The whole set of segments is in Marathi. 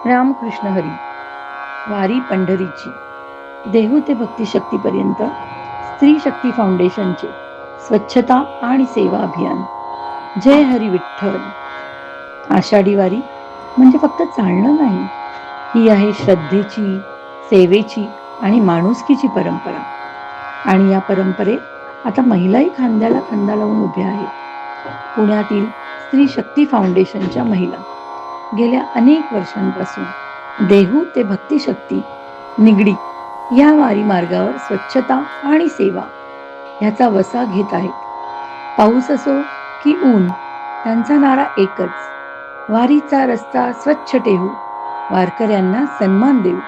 रामकृष्ण हरी. वारी पंढरीची. देहू ते भक्तिशक्तीपर्यंत स्त्री शक्ती फाउंडेशनचे स्वच्छता आणि सेवा अभियान. जय हरी विठ्ठल. आषाढी वारी म्हणजे फक्त चालणं नाही, ही आहे श्रद्धेची, सेवेची आणि माणुसकीची परंपरा. आणि या परंपरेत आता महिलाही खांद्याला खांदा लावून उभ्या आहेत. पुण्यातील स्त्री शक्ती फाउंडेशनच्या महिला गेल्या अनेक वर्षांपासून देहू ते भक्तिशक्ती निगडी या वारी मार्गावर स्वच्छता आणि सेवा ह्याचा वसा घेत आहेत. पाऊस असो की ऊन, त्यांचा नारा एकच, वारीचा रस्ता स्वच्छ ठेवू, वारकऱ्यांना सन्मान देऊ.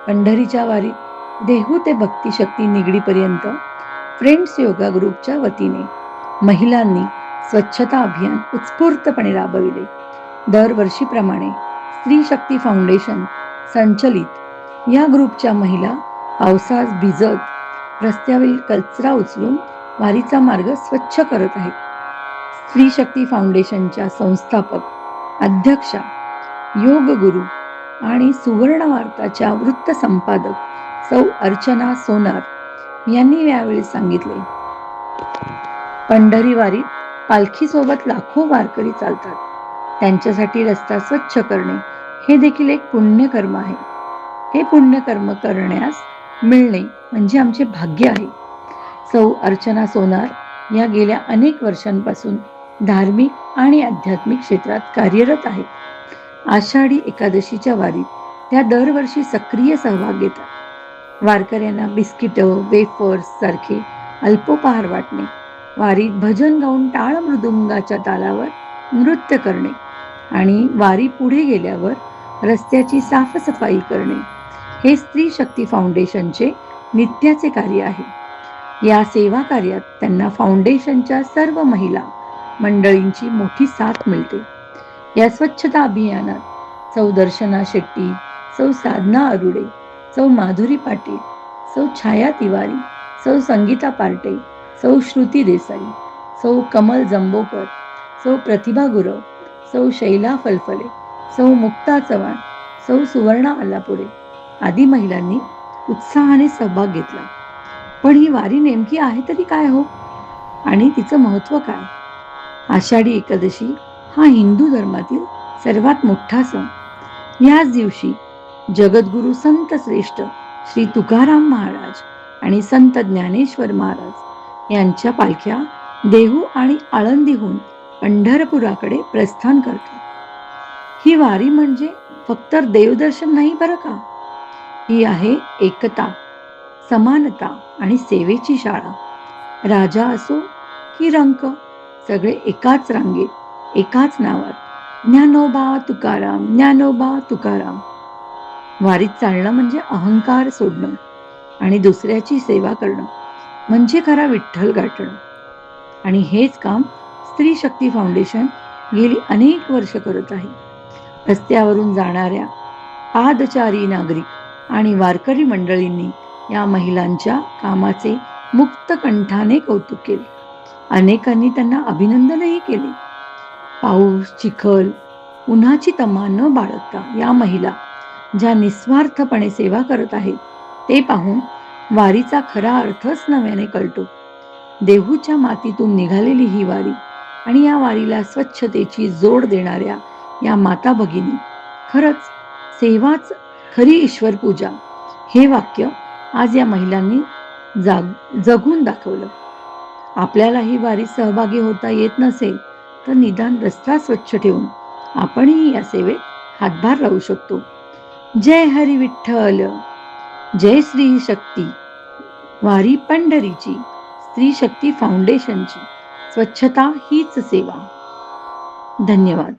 पंढरीच्या वारीत देहू ते भक्तिशक्ती निगडीपर्यंत फ्रेंड्स योगा ग्रुपच्या वतीने महिलांनी स्वच्छता अभियान उत्स्फूर्तपणे राबविले. दरवर्षीप्रमाणे स्त्री शक्ती फाउंडेशन संचलित या ग्रुपच्या महिला पावसात भिजत रस्त्यावरील कचरा उचलून वारीचा मार्ग स्वच्छ करत आहेत. स्त्री शक्ती फाउंडेशनच्या संस्थापक, अध्यक्षा, योग गुरु आणि सुवर्ण वार्ताच्या वृत्त संपादक सौ अर्चना सोनार यांनी यावेळी सांगितले, पंढरी वारीत पालखीसोबत लाखो वारकरी चालतात. त्यांच्यासाठी रस्ता स्वच्छ करणे हे देखील एक पुण्यकर्म आहे. हे पुण्यकर्म करण्यास मिळणे म्हणजे आमचे भाग्य आहे. सौ अर्चना सोनार या गेल्या अनेक वर्षांपासून धार्मिक आणि आध्यात्मिक क्षेत्रात कार्यरत आहेत. आषाढी एकादशीच्या वारीत त्या दरवर्षी सक्रिय सहभाग घेतात. वारकऱ्यांना बिस्किटं, वेफर्स सारखे अल्पोपहार वाटणे, वारीत भजन गाऊन टाळ मृदुंगाच्या तालावर नृत्य करणे आणि वारी पुढे गेल्यावर रस्त्याची साफसफाई करणे हे स्त्री शक्ती फाउंडेशनचे नित्याचे कार्य आहे. या सेवा कार्यात त्यांना फाउंडेशनच्या सर्व महिला मंडळींची मोठी साथ मिळते. या स्वच्छता अभियानात सौ दर्शना शेट्टी, सौ साधना अरुडे, सौ माधुरी पाटील, सौ छाया तिवारी, सौ संगीता पार्टे, सौ श्रुती देसाई, सौ कमल जंबोकर, सौ प्रतिभा गुरव, सौ शैला फलफले, सौ मुक्ता चव्हाण, सौ सुवर्णा आलापुरे आदी महिलांनी उत्साहाने सहभाग घेतला. पण ही वारी नेमकी आहे तरी काय हो, आणि तिचं महत्त्व काय? आषाढी एकादशी हा हिंदू धर्मातील सर्वात मोठा सण. याच दिवशी जगद्गुरु संत श्रेष्ठ श्री तुकाराम महाराज आणि संत ज्ञानेश्वर महाराज यांच्या पालख्या देहू आणि आळंदीहून पंढरपुराकडे प्रस्थान करतात. ही वारी म्हणजे फक्त देवदर्शन नाही बरं का, ही आहे एकता, समानता आणि सेवेची शाळा. राजा असो की रंक, सगळे एकाच रांगेत, एकाच नावात, ज्ञानोबा तुकाराम, ज्ञानोबा तुकाराम. वारीत चालणं म्हणजे अहंकार सोडणं आणि दुसऱ्याची सेवा करणं म्हणजे खरा विठ्ठल गाठणं. आणि हेच काम स्त्री शक्ती फाउंडेशन गेली अनेक वर्ष करत आहे. रस्त्यावरून जाणाऱ्या पादचारी नागरिक आणि वारकरी मंडळींनी या महिलांच्या कामाचे मुक्त कंठाने कौतुक केले. अनेकांनी त्यांना अभिनंदनही केले. पाऊस, चिखल, उन्हाची तमा न बाळगता या महिला ज्या निस्वार्थपणे सेवा करत आहेत ते पाहून वारीचा खरा अर्थच नव्याने कळतो. देहूच्या मातीतून निघालेली ही वारी आणि या वारीला स्वच्छतेची जोड देणाऱ्या या माता भगिनी, खरंच सेवाच खरी ईश्वर पूजा हे वाक्य आज या महिलांनी जगून दाखवलं. आपल्याला ही वारी सहभागी होता येत नसेल तर निदान रस्ता स्वच्छ ठेवून आपणही या सेवेत हातभार लावू शकतो. जय हरी विठ्ठल. जय श्री शक्ती. वारी पंढरीची, स्त्री शक्ती फाउंडेशनची स्वच्छता हीच सेवा. धन्यवाद.